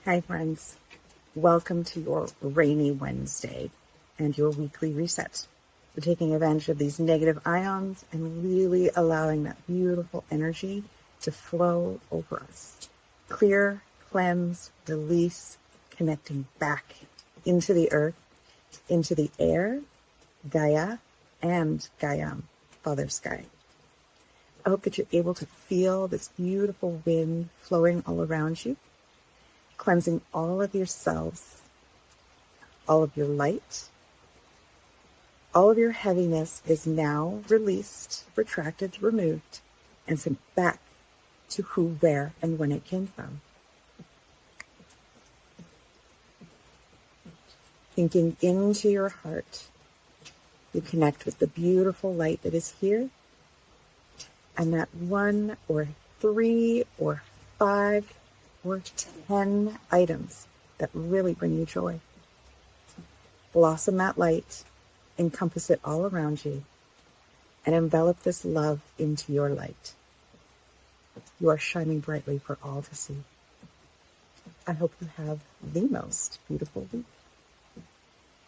Hi friends, welcome to your rainy Wednesday and your weekly reset. We're taking advantage of these negative ions and really allowing that beautiful energy to flow over us. Clear, cleanse, release, connecting back into the earth, into the air, Gaia, and Gaiam, Father Sky. I hope that you're able to feel this beautiful wind flowing all around you, cleansing all of your cells, all of your light. All of your heaviness is now released, retracted, removed, and sent back to who, where, and when it came from. Thinking into your heart, you connect with the beautiful light that is here, and that 1 or 3 or 5 or 10 items that really bring you joy. Blossom that light, encompass it all around you, and envelop this love into your light. You are shining brightly for all to see. I hope you have the most beautiful week.